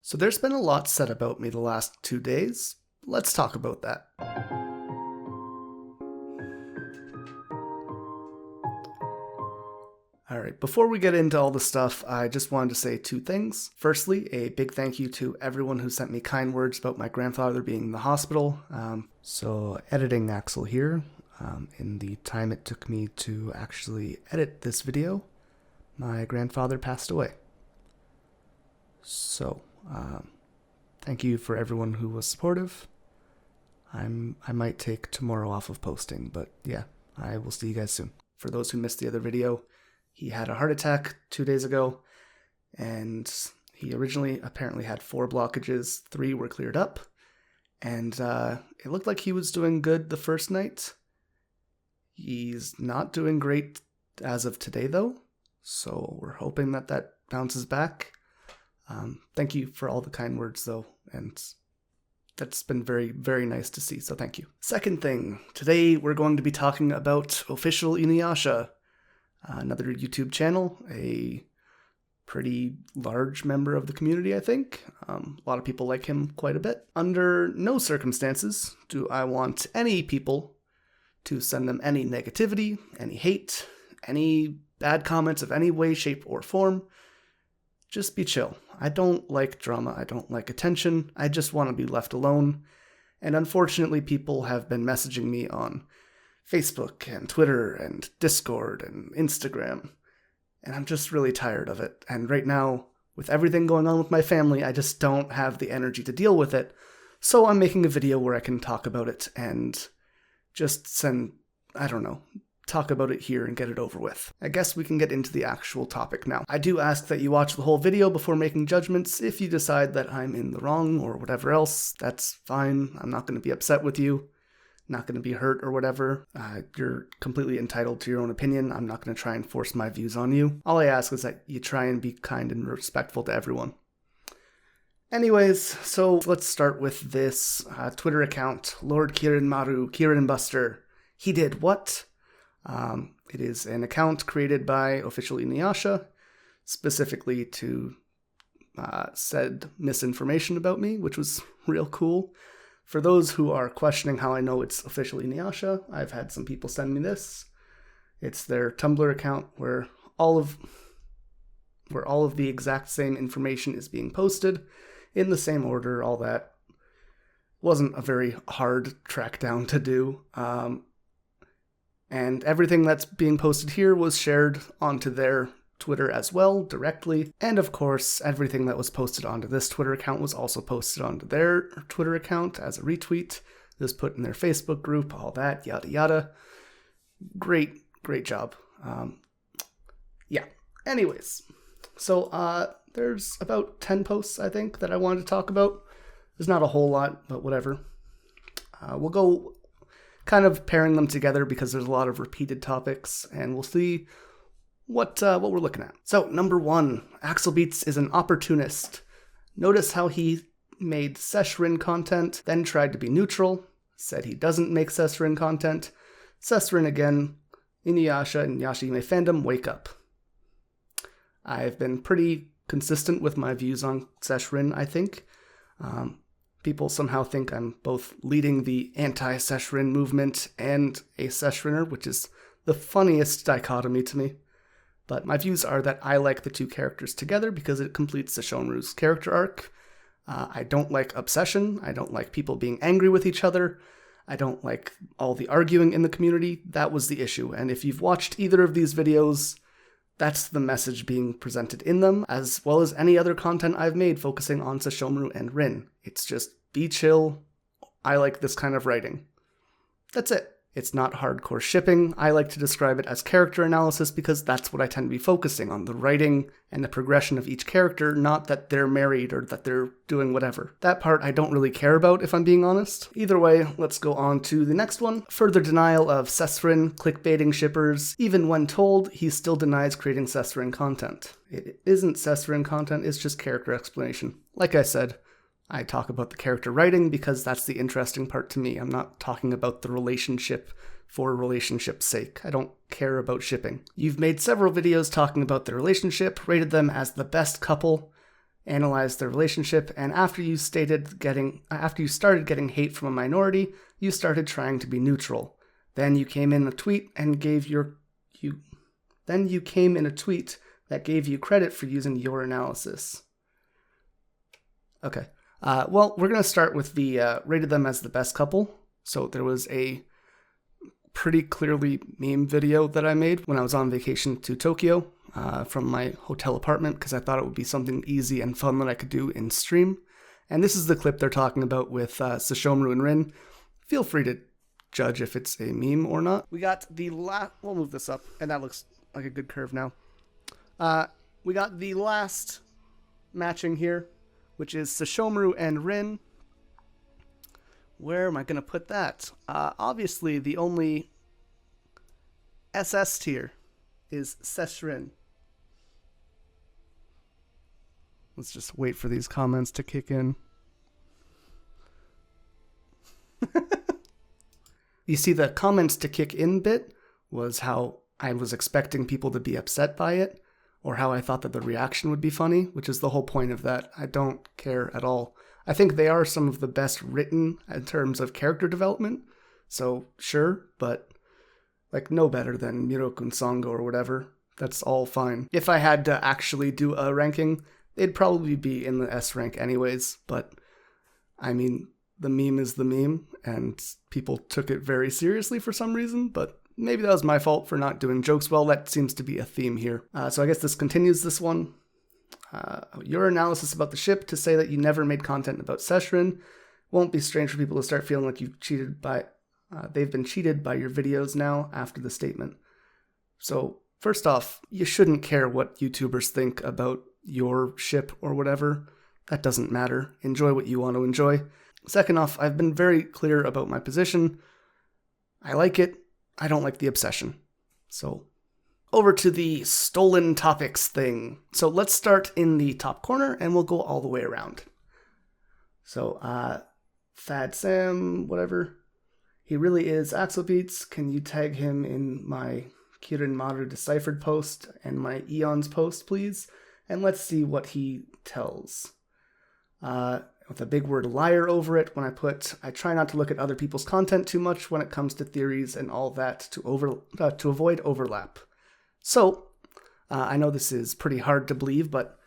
So there's been a lot said about me the last 2 days. Let's talk about that. Alright, before we get into all the stuff, I just wanted to say 2 things. Firstly, a big thank you to everyone who sent me kind words about my grandfather being in the hospital. So editing Axel here, in the time it took me to actually edit this video, my grandfather passed away. So, thank you for everyone who was supportive. I might take tomorrow off of posting, but yeah, I will see you guys soon. For those who missed the other video, he had a heart attack 2 days ago, and he originally apparently had 4 blockages, 3 were cleared up, and it looked like he was doing good the first night. He's not doing great as of today though, so we're hoping that that bounces back. Thank you for all the kind words though, and that's been very, very nice to see, so thank you. Second thing, today we're going to be talking about Official Inuyasha, another YouTube channel, a pretty large member of the community, I think. A lot of people like him quite a bit. Under no circumstances do I want any people to send them any negativity, any hate, any bad comments of any way, shape, or form. Just be chill. I don't like drama, I don't like attention, I just want to be left alone. And unfortunately, people have been messaging me on Facebook and Twitter and Discord and Instagram, and I'm just really tired of it. And right now, with everything going on with my family, I just don't have the energy to deal with it. So I'm making a video where I can talk about it and just talk about it here and get it over with. I guess we can get into the actual topic now. I do ask that you watch the whole video before making judgments. If you decide that I'm in the wrong or whatever else, that's fine. I'm not going to be upset with you, not going to be hurt or whatever. You're completely entitled to your own opinion. I'm not going to try and force my views on you. All I ask is that you try and be kind and respectful to everyone. Anyways, so let's start with this Twitter account, Lord Kirin Maru, Kirin Buster. He did what? It is an account created by Official Inuyasha, specifically to said misinformation about me, which was real cool. For those who are questioning how I know it's Official Inuyasha, I've had some people send me this. It's their Tumblr account where all of the exact same information is being posted in the same order, all that. Wasn't a very hard track down to do. And everything that's being posted here was shared onto their Twitter as well, directly. And of course, everything that was posted onto this Twitter account was also posted onto their Twitter account as a retweet. It was put in their Facebook group, all that, yada yada. Great job. Yeah. Anyways, so there's about 10 posts, I think, that I wanted to talk about. There's not a whole lot, but whatever. We'll go kind of pairing them together because there's a lot of repeated topics, and we'll see what we're looking at. So, number 1, AxelBeats is an opportunist. Notice how he made Sessrin content, then tried to be neutral, said he doesn't make Sessrin content. Sessrin again, Inuyasha and Yashahime fandom, wake up. I've been pretty consistent with my views on Sessrin, I think. People somehow think I'm both leading the anti-Sessrin movement and a Sessriner, which is the funniest dichotomy to me. But my views are that I like the 2 characters together because it completes Sesshomaru's character arc. I don't like obsession. I don't like people being angry with each other. I don't like all the arguing in the community. That was the issue. And if you've watched either of these videos, that's the message being presented in them, as well as any other content I've made focusing on Sesshomaru and Rin. It's just, be chill. I like this kind of writing. That's it. It's not hardcore shipping. I like to describe it as character analysis because that's what I tend to be focusing on, the writing and the progression of each character, not that they're married or that they're doing whatever. That part I don't really care about, if I'm being honest. Either way, let's go on to the next one. Further denial of Sessrin, clickbaiting shippers. Even when told, he still denies creating Sessrin content. It isn't Sessrin content, it's just character explanation. Like I said, I talk about the character writing because that's the interesting part to me. I'm not talking about the relationship for relationship's sake. I don't care about shipping. You've made several videos talking about the relationship, rated them as the best couple, analyzed their relationship, and after you started getting hate from a minority, you started trying to be neutral. Then you came in a tweet and that gave you credit for using your analysis. Okay. Well, we're going to start with the rated them as the best couple. So there was a pretty clearly meme video that I made when I was on vacation to Tokyo from my hotel apartment because I thought it would be something easy and fun that I could do in stream. And this is the clip they're talking about with Sesshomaru and Rin. Feel free to judge if it's a meme or not. We got the we'll move this up, and that looks like a good curve now. We got the last matching here, which is Sesshomaru and Rin. Where am I going to put that? Obviously, the only SS tier is Sessrin. Let's just wait for these comments to kick in. You see, the comments to kick in bit was how I was expecting people to be upset by it, or how I thought that the reaction would be funny, which is the whole point of that. I don't care at all. I think they are some of the best written in terms of character development, so sure, but like no better than Miroku Sango or whatever. That's all fine. If I had to actually do a ranking, they'd probably be in the S rank anyways, but I mean, the meme is the meme, and people took it very seriously for some reason, but maybe that was my fault for not doing jokes well. That seems to be a theme here. So I guess this continues this one. Your analysis about the ship to say that you never made content about Sessrin won't be strange for people to start feeling like they've been cheated by your videos now after the statement. So first off, you shouldn't care what YouTubers think about your ship or whatever. That doesn't matter. Enjoy what you want to enjoy. Second off, I've been very clear about my position. I like it. I don't like the obsession. So over to the stolen topics thing. So let's start in the top corner and we'll go all the way around. So Thad Sam, whatever. He really is AxelBeats. Can you tag him in my Kirin Maru Deciphered post and my Eons post, please? And let's see what he tells. With a big word liar over it when I try not to look at other people's content too much when it comes to theories and all that to avoid overlap. So, I know this is pretty hard to believe, but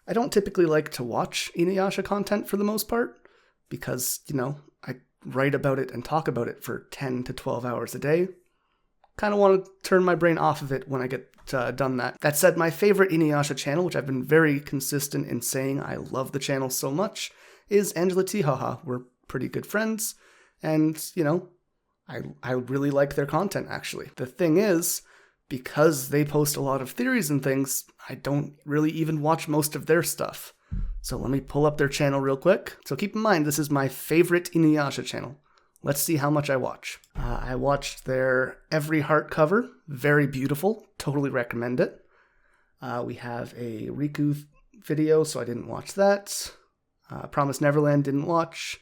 I don't typically like to watch Inuyasha content for the most part because, I write about it and talk about it for 10 to 12 hours a day. Kind of want to turn my brain off of it when I get done that. That said, my favorite Inuyasha channel, which I've been very consistent in saying I love the channel so much, is Angela Tihaha. We're pretty good friends, and, I really like their content, actually. The thing is, because they post a lot of theories and things, I don't really even watch most of their stuff. So let me pull up their channel real quick. So keep in mind, this is my favorite Inuyasha channel. Let's see how much I watch. I watched their Every Heart cover. Very beautiful. Totally recommend it. We have a Riku video, so I didn't watch that. Promise Neverland, didn't watch.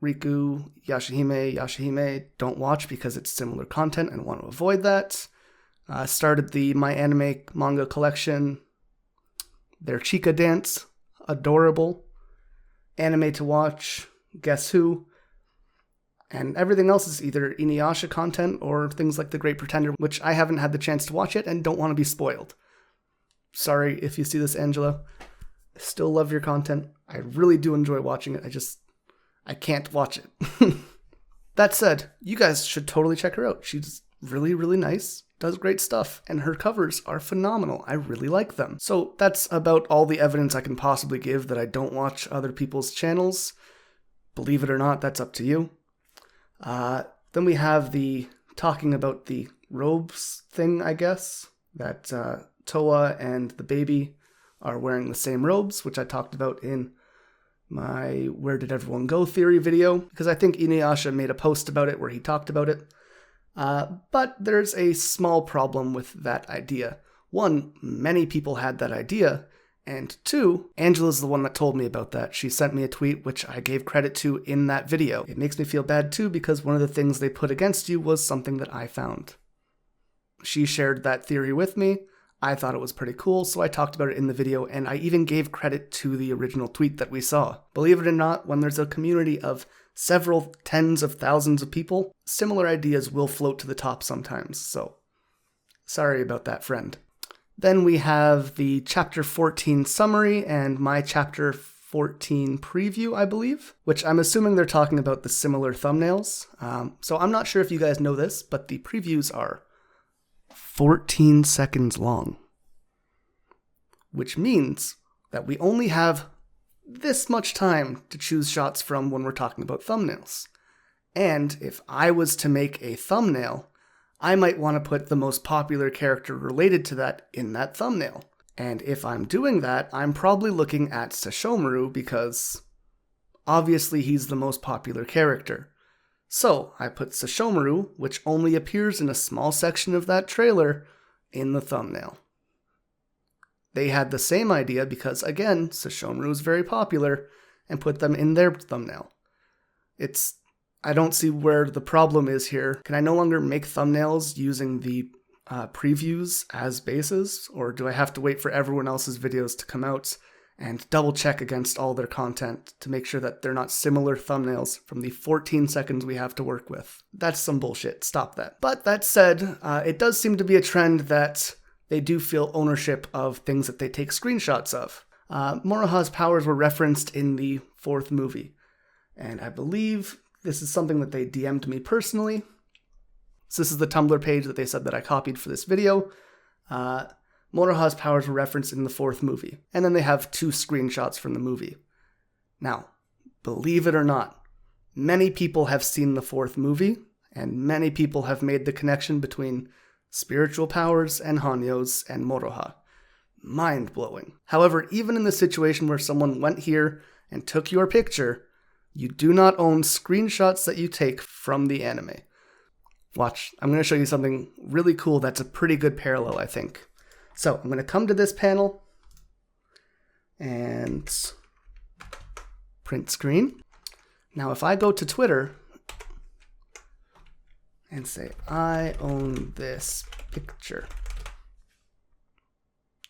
Riku, Yashahime, don't watch because it's similar content and want to avoid that. Started the My Anime manga collection. Their Chica dance, adorable. Anime to watch, Guess Who. And everything else is either Inuyasha content or things like The Great Pretender, which I haven't had the chance to watch yet and don't want to be spoiled. Sorry if you see this, Angela. I still love your content. I really do enjoy watching it. I can't watch it. That said, you guys should totally check her out. She's really, really nice, does great stuff, and her covers are phenomenal. I really like them. So that's about all the evidence I can possibly give that I don't watch other people's channels. Believe it or not, that's up to you. Then we have the talking about the robes thing, I guess, that Toa and the baby are wearing the same robes, which I talked about in my Where Did Everyone Go theory video, because I think Inuyasha made a post about it where he talked about it. But there's a small problem with that idea. One, many people had that idea, and two, Angela's the one that told me about that. She sent me a tweet, which I gave credit to in that video. It makes me feel bad too, because one of the things they put against you was something that I found. She shared that theory with me. I thought it was pretty cool, so I talked about it in the video, and I even gave credit to the original tweet that we saw. Believe it or not, when there's a community of several tens of thousands of people, similar ideas will float to the top sometimes, so sorry about that, friend. Then we have the Chapter 14 summary and my Chapter 14 preview, I believe, which I'm assuming they're talking about the similar thumbnails. So I'm not sure if you guys know this, but the previews are 14 seconds long, which means that we only have this much time to choose shots from when we're talking about thumbnails. And if I was to make a thumbnail, I might want to put the most popular character related to that in that thumbnail. And if I'm doing that, I'm probably looking at Sesshomaru because obviously he's the most popular character. So I put Sesshomaru, which only appears in a small section of that trailer, in the thumbnail. They had the same idea because, again, Sesshomaru is very popular, and put them in their thumbnail. I don't see where the problem is here. Can I no longer make thumbnails using the previews as bases, or do I have to wait for everyone else's videos to come out and double check against all their content to make sure that they're not similar thumbnails from the 14 seconds we have to work with? That's some bullshit. Stop that. But that said, it does seem to be a trend that they do feel ownership of things that they take screenshots of. Moroha's powers were referenced in the 4th movie, and I believe this is something that they DM'd me personally. So this is the Tumblr page that they said that I copied for this video. Moroha's powers were referenced in the 4th movie, and then they have 2 screenshots from the movie. Now, believe it or not, many people have seen the 4th movie, and many people have made the connection between spiritual powers and Hanyo's and Moroha. Mind-blowing. However, even in the situation where someone went here and took your picture, you do not own screenshots that you take from the anime. Watch, I'm going to show you something really cool that's a pretty good parallel, I think. So, I'm going to come to this panel and print screen. Now, if I go to Twitter and say, I own this picture,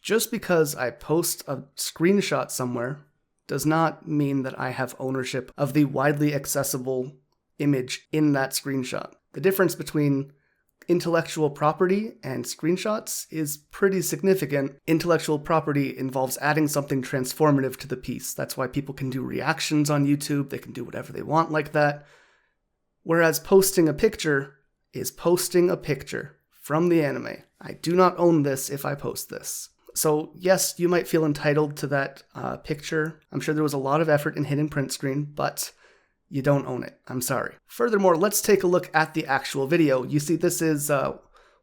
just because I post a screenshot somewhere does not mean that I have ownership of the widely accessible image in that screenshot. The difference between intellectual property and screenshots is pretty significant. Intellectual property involves adding something transformative to the piece. That's why people can do reactions on YouTube. They can do whatever they want like that. Whereas posting a picture is posting a picture from the anime. I do not own this if I post this. So yes, you might feel entitled to that picture. I'm sure there was a lot of effort in hidden print screen, but you don't own it. I'm sorry. Furthermore, let's take a look at the actual video. You see this is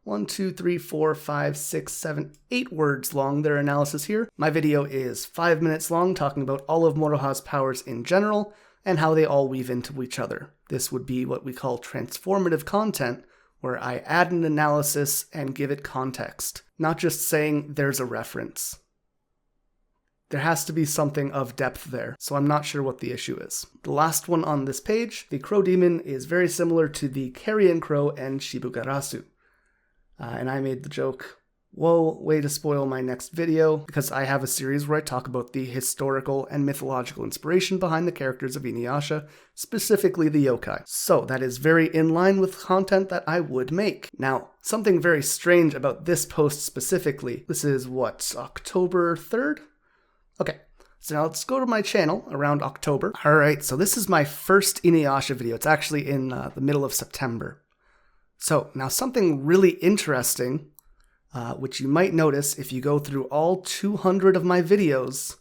1, 2, 3, 4, 5, 6, 7, 8 words long, their analysis here. My video is 5 minutes long, talking about all of Moroha's powers in general and how they all weave into each other. This would be what we call transformative content, where I add an analysis and give it context, not just saying there's a reference. There has to be something of depth there, so I'm not sure what the issue is. The last one on this page, the Crow Demon, is very similar to the Carrion Crow and Shibugarasu. And I made the joke, whoa, way to spoil my next video, because I have a series where I talk about the historical and mythological inspiration behind the characters of Inuyasha, specifically the yokai. So that is very in line with content that I would make. Now, something very strange about this post specifically, this is what, October 3rd? Okay, so now let's go to my channel around October. Alright, so this is my first Inuyasha video. It's actually in the middle of September. So, now something really interesting, which you might notice if you go through all 200 of my videos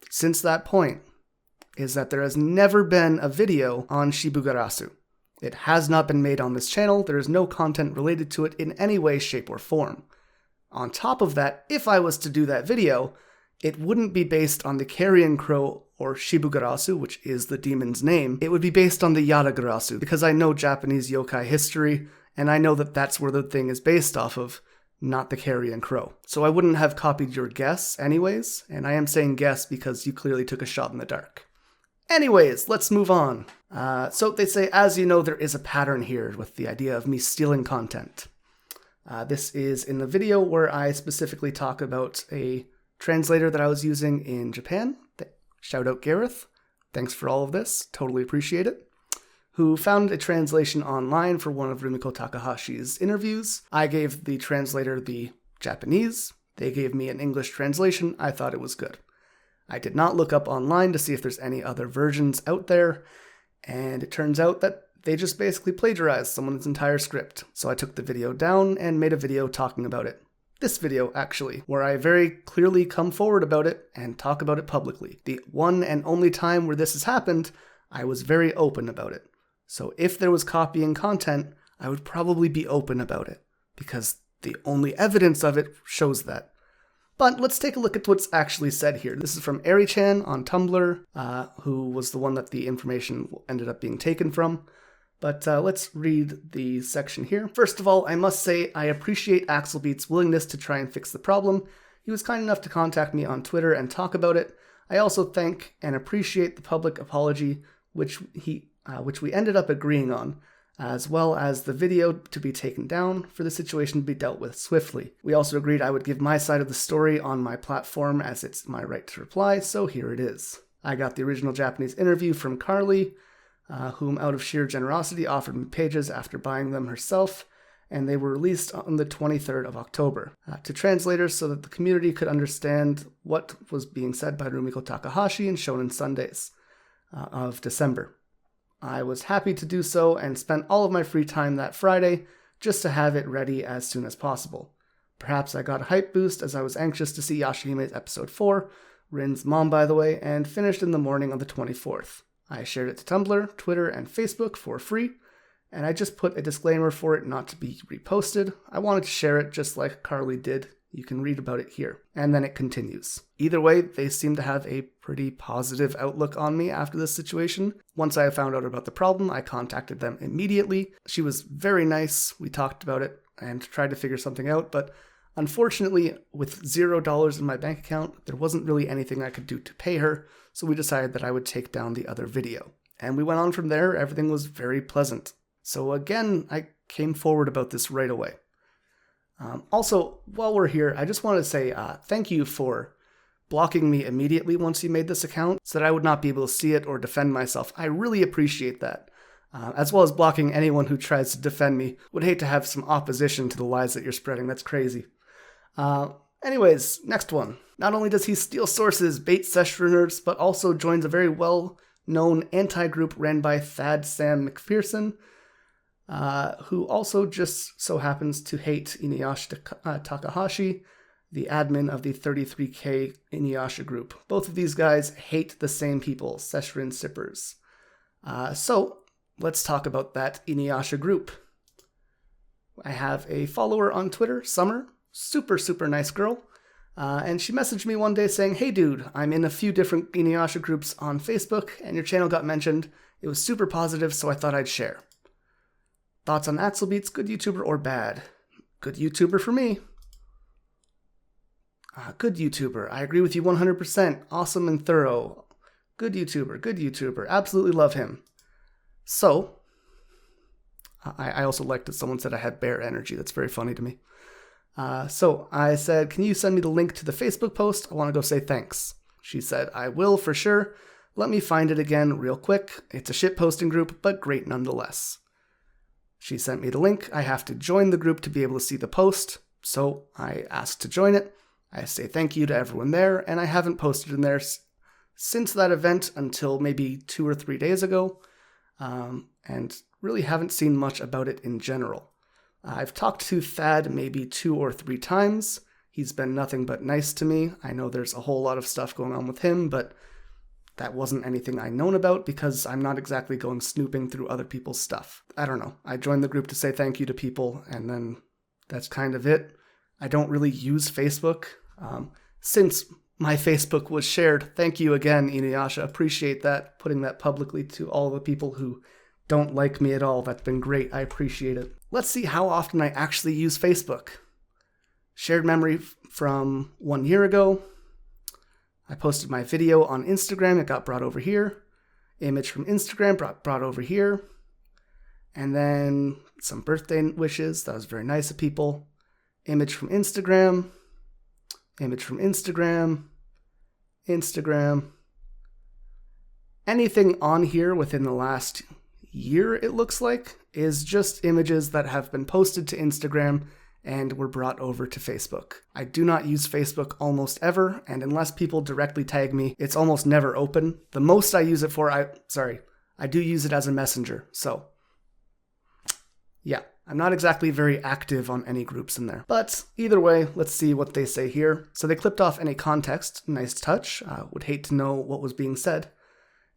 since that point, is that there has never been a video on Shibugarasu. It has not been made on this channel. There is no content related to it in any way, shape, or form. On top of that, if I was to do that video, it wouldn't be based on the Carrion Crow or Shibugarasu, which is the demon's name. It would be based on the Yatagarasu, because I know Japanese yokai history, and I know that that's where the thing is based off of, not the Carrion Crow. So I wouldn't have copied your guess anyways, and I am saying guess because you clearly took a shot in the dark. Anyways, let's move on. So they say, as you know, there is a pattern here with the idea of me stealing content. This is in the video where I specifically talk about a translator that I was using in Japan. Shout out Gareth. Thanks for all of this. Totally appreciate it. Who found a translation online for one of Rumiko Takahashi's interviews. I gave the translator the Japanese. They gave me an English translation. I thought it was good. I did not look up online to see if there's any other versions out there, and it turns out that they just basically plagiarized someone's entire script. So I took the video down and made a video talking about it. This video, actually, where I very clearly come forward about it and talk about it publicly. The one and only time where this has happened, I was very open about it. So if there was copying content, I would probably be open about it, because the only evidence of it shows that. But let's take a look at what's actually said here. This is from Eri-chan on Tumblr, who was the one that the information ended up being taken from. But let's read the section here. First of all, I must say I appreciate AxelBeats' willingness to try and fix the problem. He was kind enough to contact me on Twitter and talk about it. I also thank and appreciate the public apology, which we ended up agreeing on, as well as the video to be taken down for the situation to be dealt with swiftly. We also agreed I would give my side of the story on my platform, as it's my right to reply, so here it is. I got the original Japanese interview from Carly, whom out of sheer generosity offered me pages after buying them herself, and they were released on the 23rd of October to translators so that the community could understand what was being said by Rumiko Takahashi in Shonen Sundays of December. I was happy to do so and spent all of my free time that Friday just to have it ready as soon as possible. Perhaps I got a hype boost as I was anxious to see Yashahime's episode 4, Rin's mom by the way, and finished in the morning on the 24th. I shared it to Tumblr, Twitter, and Facebook for free, and I just put a disclaimer for it not to be reposted. I wanted to share it just like Carly did. You can read about it here. And then it continues. Either way, they seem to have a pretty positive outlook on me after this situation. Once I found out about the problem, I contacted them immediately. She was very nice. We talked about it and tried to figure something out, but unfortunately, with $0 in my bank account, there wasn't really anything I could do to pay her, so we decided that I would take down the other video. And we went on from there. Everything was very pleasant. So again, I came forward about this right away. Also, while we're here, I just wanted to say thank you for blocking me immediately once you made this account so that I would not be able to see it or defend myself. I really appreciate that. As well as blocking anyone who tries to defend me. Would hate to have some opposition to the lies that you're spreading. That's crazy. Anyways, next one. Not only does he steal sources, bait sessioners, but also joins a very well-known anti-group ran by Thad Sam McPherson, who also just so happens to hate Inuyasha Takahashi, the admin of the 33K Inuyasha group. Both of these guys hate the same people, Session Sippers. So, let's talk about that Inuyasha group. I have a follower on Twitter, Summer, super nice girl, and she messaged me one day saying, "Hey dude, I'm in a few different Inuyasha groups on Facebook, and your channel got mentioned. It was super positive, so I thought I'd share. Thoughts on AxelBeats, good YouTuber or bad?" Good YouTuber for me. Good YouTuber. I agree with you 100%. Awesome and thorough. Good YouTuber. Absolutely love him. So, I also liked that someone said I had bear energy. That's very funny to me. So I said, "Can you send me the link to the Facebook post? I want to go say thanks." She said, "I will for sure. Let me find it again real quick. It's a shit posting group, but great nonetheless." She sent me the link. I have to join the group to be able to see the post. So I asked to join it. I say thank you to everyone there, and I haven't posted in there since that event until maybe 2 or 3 days ago, and really haven't seen much about it in general. I've talked to Thad maybe 2 or 3 times. He's been nothing but nice to me. I know there's a whole lot of stuff going on with him, but that wasn't anything I'd known about because I'm not exactly going snooping through other people's stuff. I don't know. I joined the group to say thank you to people, and then that's kind of it. I don't really use Facebook. Since my Facebook was shared, thank you again, Inuyasha. Appreciate that, putting that publicly to all the people who don't like me at all. That's been great. I appreciate it. Let's see how often I actually use Facebook. Shared memory from 1 year ago. I posted my video on Instagram. It got brought over here. Image from Instagram brought over here. And then some birthday wishes. That was very nice of people. image from Instagram, image from Instagram, Instagram. Anything on here within the last year, it looks like, is just images that have been posted to Instagram and were brought over to Facebook. I do not use Facebook almost ever, and unless people directly tag me, it's almost never open. The most I use it for, I do use it as a messenger, so yeah. I'm not exactly very active on any groups in there. But either way, let's see what they say here. So they clipped off any context. Nice touch. Would hate to know what was being said.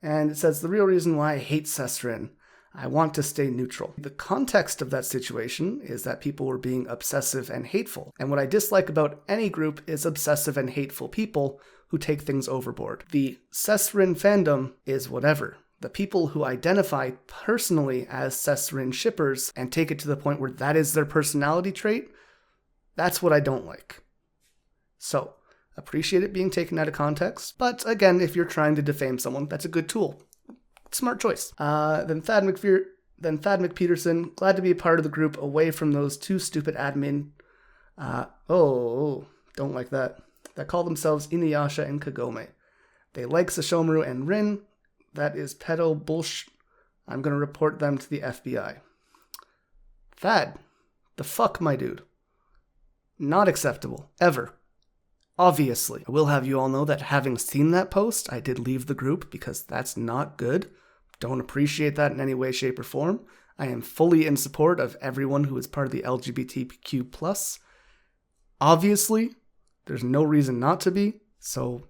And it says, the real reason why I hate Sesrin. I want to stay neutral. The context of that situation is that people were being obsessive and hateful. And what I dislike about any group is obsessive and hateful people who take things overboard. The Sesrin fandom is whatever. The people who identify personally as Sesrin shippers and take it to the point where that is their personality trait, that's what I don't like. So, appreciate it being taken out of context, but again, if you're trying to defame someone, that's a good tool. Smart choice. Then Thad McPeterson, glad to be a part of the group away from those two stupid admin. Don't like that. That call themselves Inuyasha and Kagome. They like Sashomaru and Rin. That is pedo bullshit. I'm going to report them to the FBI. Thad, the fuck, my dude. Not acceptable. Ever. Obviously. I will have you all know that having seen that post, I did leave the group because that's not good. Don't appreciate that in any way, shape, or form. I am fully in support of everyone who is part of the LGBTQ+. Obviously, there's no reason not to be, so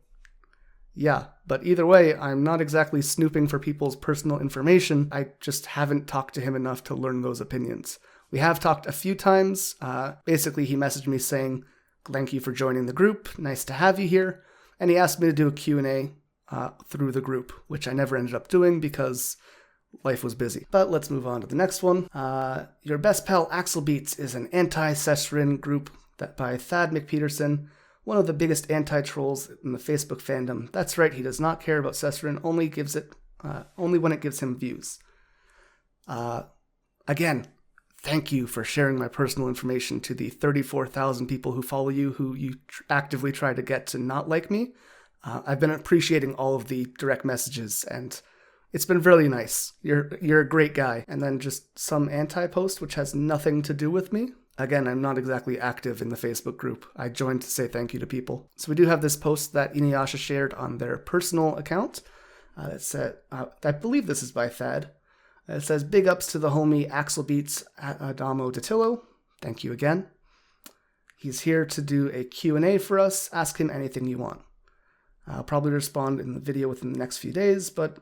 yeah, but either way, I'm not exactly snooping for people's personal information. I just haven't talked to him enough to learn those opinions. We have talked a few times. Basically, he messaged me saying, thank you for joining the group. Nice to have you here. And he asked me to do a Q&A through the group, which I never ended up doing because life was busy. But let's move on to the next one. Your best pal AxelBeats is an anti-Sesrin group by Thad McPeterson. One of the biggest anti-trolls in the Facebook fandom. That's right, he does not care about Sesrin, only when it gives him views. Again, thank you for sharing my personal information to the 34,000 people who follow you, who you actively try to get to not like me. I've been appreciating all of the direct messages, and it's been really nice. You're a great guy. And then just some anti-post, which has nothing to do with me. Again, I'm not exactly active in the Facebook group. I joined to say thank you to people. So we do have this post that Inuyasha shared on their personal account. That said, I believe this is by Thad. It says, big ups to the homie AxelBeats Adamo Datillo. Thank you again. He's here to do a Q&A for us. Ask him anything you want. I'll probably respond in the video within the next few days, but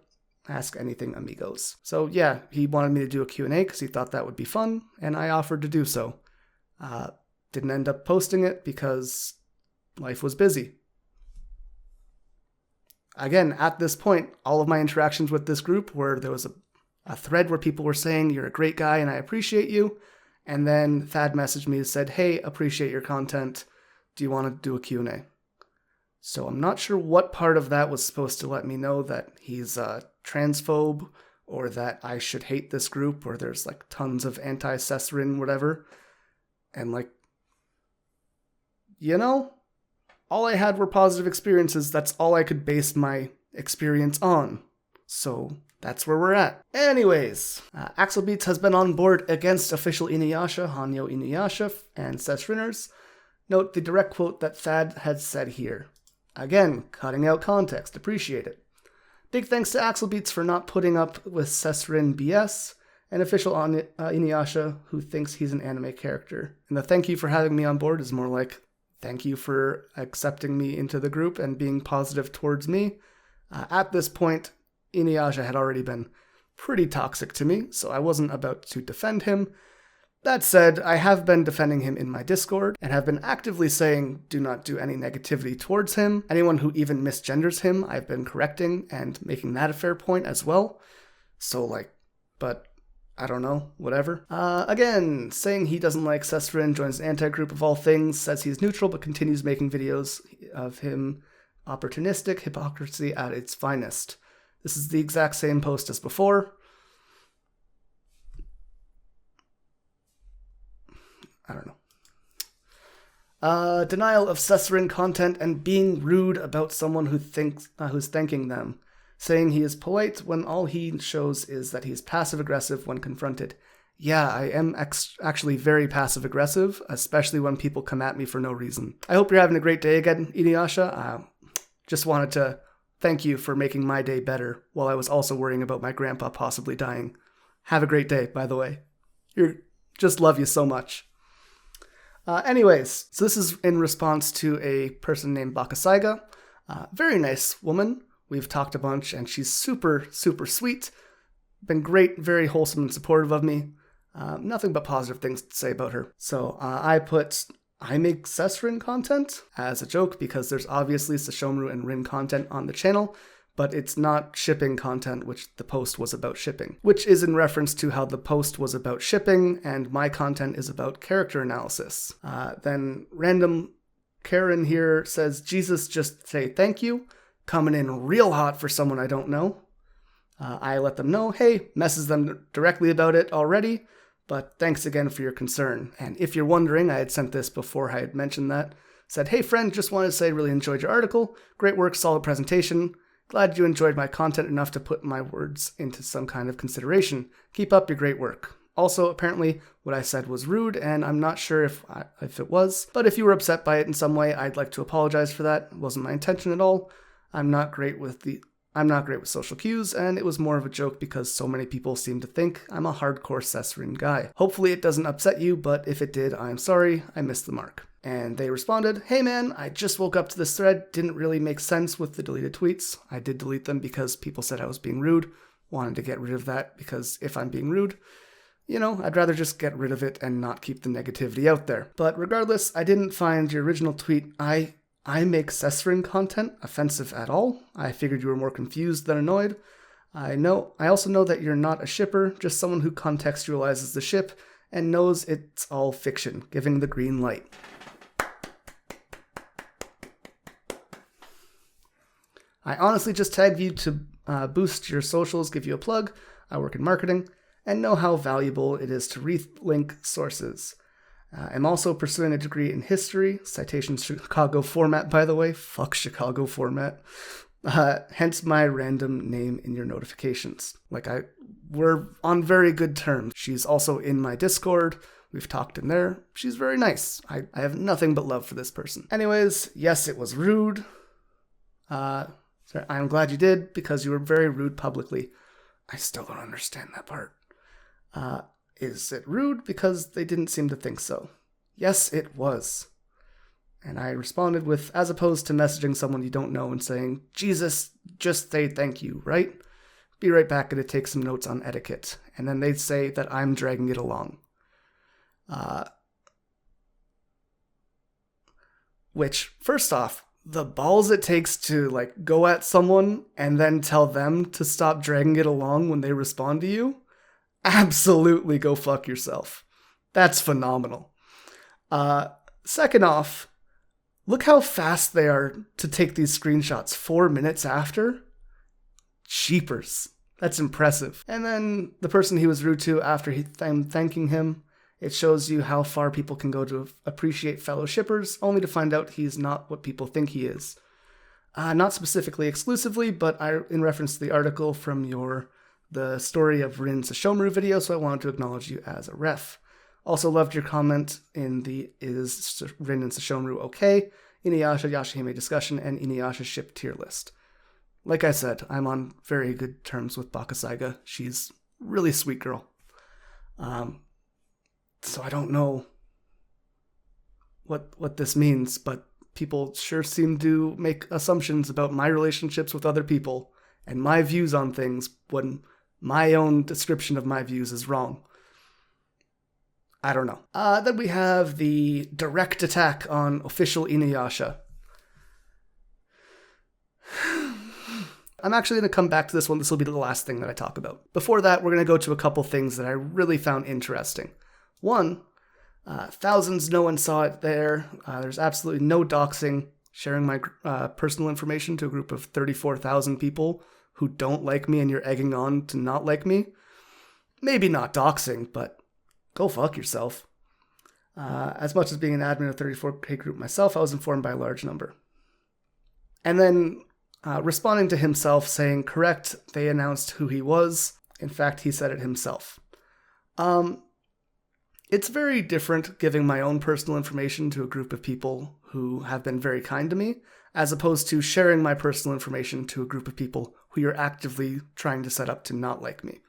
ask anything, amigos. So yeah, he wanted me to do a Q&A because he thought that would be fun, and I offered to do so. Didn't end up posting it because life was busy. Again, at this point, all of my interactions with this group were there was a thread where people were saying, you're a great guy and I appreciate you. And then Thad messaged me and said, hey, appreciate your content. Do you want to do a Q&A? So I'm not sure what part of that was supposed to let me know that he's a transphobe or that I should hate this group or there's like tons of anti-Sesrin whatever. And like, you know, all I had were positive experiences. That's all I could base my experience on. So that's where we're at. Anyways, AxelBeats has been on board against official Inuyasha, Hanyo Inuyasha, and Sesriners. Note the direct quote that Thad had said here. Again, cutting out context. Appreciate it. Big thanks to AxelBeats for not putting up with Sesrin BS. And official Inuyasha, who thinks he's an anime character. And the thank you for having me on board is more like, thank you for accepting me into the group and being positive towards me. At this point, Inuyasha had already been pretty toxic to me, so I wasn't about to defend him. That said, I have been defending him in my Discord, and have been actively saying do not do any negativity towards him. Anyone who even misgenders him, I've been correcting and making that a fair point as well. So like, but I don't know, whatever. Again, saying he doesn't like Sesrin, joins an anti-group of all things, says he's neutral but continues making videos of him. Opportunistic hypocrisy at its finest. This is the exact same post as before. I don't know. Denial of censoring content and being rude about someone who's thanking them. Saying he is polite when all he shows is that he's passive-aggressive when confronted. Yeah, I am actually very passive-aggressive, especially when people come at me for no reason. I hope you're having a great day again, Inuyasha. Just wanted to thank you for making my day better while I was also worrying about my grandpa possibly dying. Have a great day, by the way. Just love you so much. Anyways, so this is in response to a person named Bakasaiga. Very nice woman. We've talked a bunch, and she's super, super sweet. Been great, very wholesome and supportive of me. Nothing but positive things to say about her. So I make Sesrin content as a joke because there's obviously Sesshomaru and Rin content on the channel, but it's not shipping content, which the post was about shipping, which is in reference to how the post was about shipping and my content is about character analysis. Then random Karen here says, Jesus, just say thank you. Coming in real hot for someone I don't know. I let them know, hey, messes them directly about it already, but thanks again for your concern. And if you're wondering, I had sent this before I had mentioned that. Said, hey friend, just wanted to say really enjoyed your article. Great work, solid presentation. Glad you enjoyed my content enough to put my words into some kind of consideration. Keep up your great work. Also, apparently, what I said was rude, and I'm not sure if it was, but if you were upset by it in some way, I'd like to apologize for that. It wasn't my intention at all. I'm not great with social cues, and it was more of a joke because so many people seem to think I'm a hardcore Sesrin guy. Hopefully it doesn't upset you, but if it did, I'm sorry, I missed the mark. And they responded, hey man, I just woke up to this thread, didn't really make sense with the deleted tweets. I did delete them because people said I was being rude, wanted to get rid of that because if I'm being rude, I'd rather just get rid of it and not keep the negativity out there. But regardless, I didn't find your original tweet, I make Sesrin content offensive at all. I figured you were more confused than annoyed. I also know that you're not a shipper, just someone who contextualizes the ship and knows it's all fiction, giving the green light. I honestly just tagged you to boost your socials, give you a plug. I work in marketing and know how valuable it is to relink sources. I'm also pursuing a degree in history, citation Chicago format, by the way. Fuck Chicago format. Hence my random name in your notifications. We're on very good terms. She's also in my Discord. We've talked in there. She's very nice. I have nothing but love for this person. Anyways, yes, it was rude. I'm glad you did because you were very rude publicly. I still don't understand that part. Is it rude because they didn't seem to think so? Yes, it was. And I responded with, as opposed to messaging someone you don't know and saying, Jesus, just say thank you, right? Be right back and take some notes on etiquette. And then they'd say that I'm dragging it along. Which, first off, the balls it takes to go at someone and then tell them to stop dragging it along when they respond to you, absolutely go fuck yourself. That's phenomenal. Second off, look how fast they are to take these screenshots 4 minutes after. Cheapers. That's impressive. And then the person he was rude to after thanking him, it shows you how far people can go to appreciate fellow shippers, only to find out he's not what people think he is. Not specifically exclusively, but in reference to the article from the story of Rin Sesshomaru video, so I wanted to acknowledge you as a ref. Also loved your comment in the Is Rin and Sesshomaru okay? Inuyasha Yashahime discussion and Inuyasha ship tier list. Like I said, I'm on very good terms with Bakasaiga. She's a really sweet girl. So I don't know what this means, but people sure seem to make assumptions about my relationships with other people and my views on things when my own description of my views is wrong. I don't know. Then we have the direct attack on official Inuyasha. I'm actually going to come back to this one. This will be the last thing that I talk about. Before that, we're going to go to a couple things that I really found interesting. One, thousands, no one saw it there. There's absolutely no doxing, sharing my personal information to a group of 34,000 people who don't like me and you're egging on to not like me. Maybe not doxing, but go fuck yourself. As much as being an admin of 34K group myself, I was informed by a large number. And then responding to himself saying, correct, they announced who he was. In fact, he said it himself. It's very different giving my own personal information to a group of people who have been very kind to me, as opposed to sharing my personal information to a group of people who you're actively trying to set up to not like me.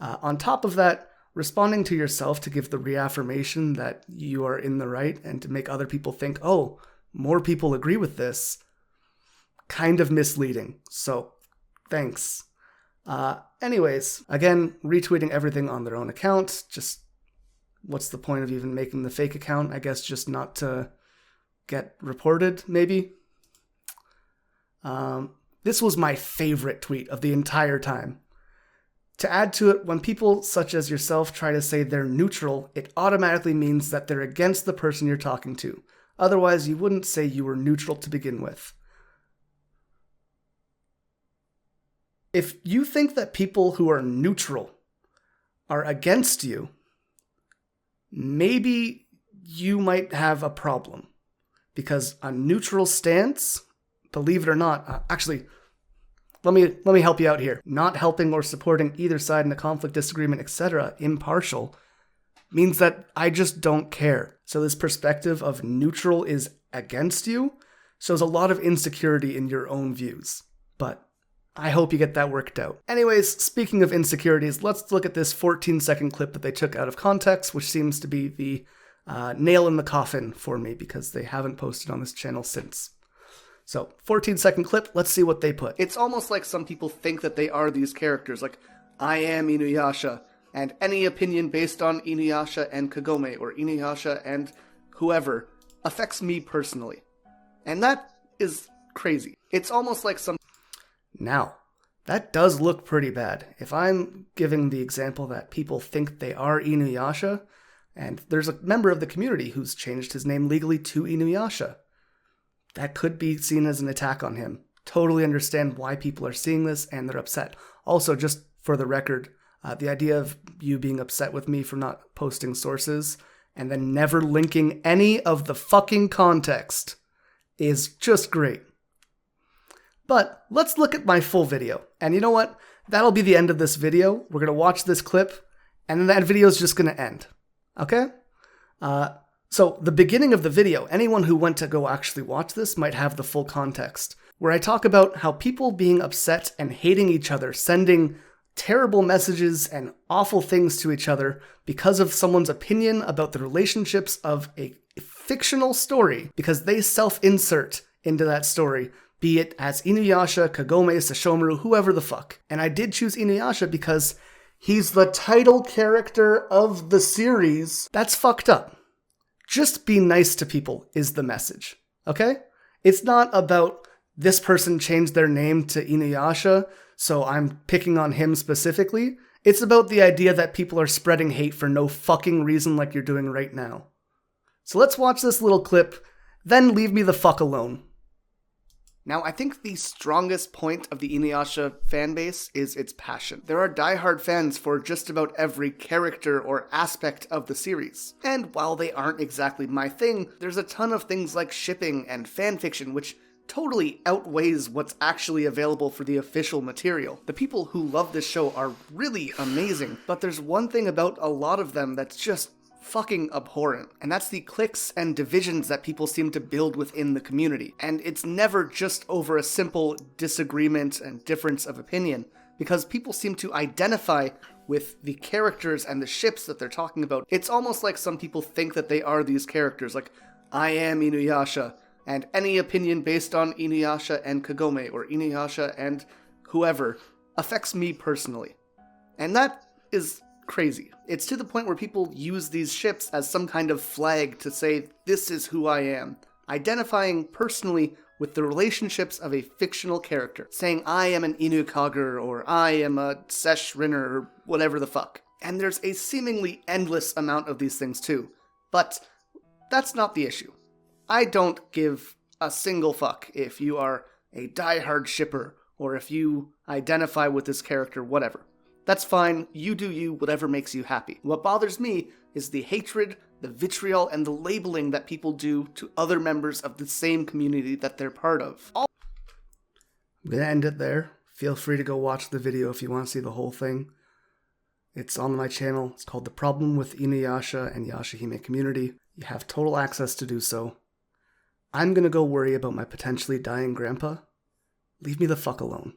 On top of that, responding to yourself to give the reaffirmation that you are in the right and to make other people think, oh, more people agree with this, kind of misleading. So, thanks. Anyways, again, retweeting everything on their own account. Just, what's the point of even making the fake account? I guess just not to get reported, maybe? This was my favorite tweet of the entire time. To add to it, when people such as yourself try to say they're neutral, it automatically means that they're against the person you're talking to. Otherwise, you wouldn't say you were neutral to begin with. If you think that people who are neutral are against you, maybe you might have a problem. Because a neutral stance, believe it or not, actually, let me help you out here. Not helping or supporting either side in a conflict, disagreement, etc., impartial, means that I just don't care. So this perspective of neutral is against you shows a lot of insecurity in your own views. But I hope you get that worked out. Anyways, speaking of insecurities, let's look at this 14-second clip that they took out of context, which seems to be the nail in the coffin for me because they haven't posted on this channel since. So, 14-second clip, let's see what they put. It's almost like some people think that they are these characters, like, I am Inuyasha, and any opinion based on Inuyasha and Kagome, or Inuyasha and whoever, affects me personally. And that is crazy. It's almost like some... Now, that does look pretty bad. If I'm giving the example that people think they are Inuyasha, and there's a member of the community who's changed his name legally to Inuyasha, that could be seen as an attack on him. Totally understand why people are seeing this and they're upset. Also, just for the record, the idea of you being upset with me for not posting sources and then never linking any of the fucking context is just great. But let's look at my full video. And you know what? That'll be the end of this video. We're going to watch this clip and then that video is just going to end. Okay? So the beginning of the video, anyone who went to go actually watch this might have the full context, where I talk about how people being upset and hating each other, sending terrible messages and awful things to each other because of someone's opinion about the relationships of a fictional story, because they self-insert into that story, be it as Inuyasha, Kagome, Sesshomaru, whoever the fuck. And I did choose Inuyasha because he's the title character of the series. That's fucked up. Just be nice to people is the message, okay? It's not about this person changed their name to Inuyasha, so I'm picking on him specifically. It's about the idea that people are spreading hate for no fucking reason like you're doing right now. So let's watch this little clip, then leave me the fuck alone. Now, I think the strongest point of the Inuyasha fanbase is its passion. There are diehard fans for just about every character or aspect of the series. And while they aren't exactly my thing, there's a ton of things like shipping and fanfiction which totally outweighs what's actually available for the official material. The people who love this show are really amazing, but there's one thing about a lot of them that's just fucking abhorrent, and that's the cliques and divisions that people seem to build within the community. And it's never just over a simple disagreement and difference of opinion, because people seem to identify with the characters and the ships that they're talking about. It's almost like some people think that they are these characters, like, I am Inuyasha, and any opinion based on Inuyasha and Kagome, or Inuyasha and whoever, affects me personally. And that is crazy. It's to the point where people use these ships as some kind of flag to say, this is who I am, identifying personally with the relationships of a fictional character, saying I am an Inukagure, or I am a Sesh Rinner, or whatever the fuck. And there's a seemingly endless amount of these things too. But that's not the issue. I don't give a single fuck if you are a diehard shipper, or if you identify with this character, whatever. That's fine, you do you, whatever makes you happy. What bothers me is the hatred, the vitriol, and the labeling that people do to other members of the same community that they're part of. I'm gonna end it there. Feel free to go watch the video if you want to see the whole thing. It's on my channel. It's called The Problem with Inuyasha and Yashahime Community. You have total access to do so. I'm gonna go worry about my potentially dying grandpa. Leave me the fuck alone.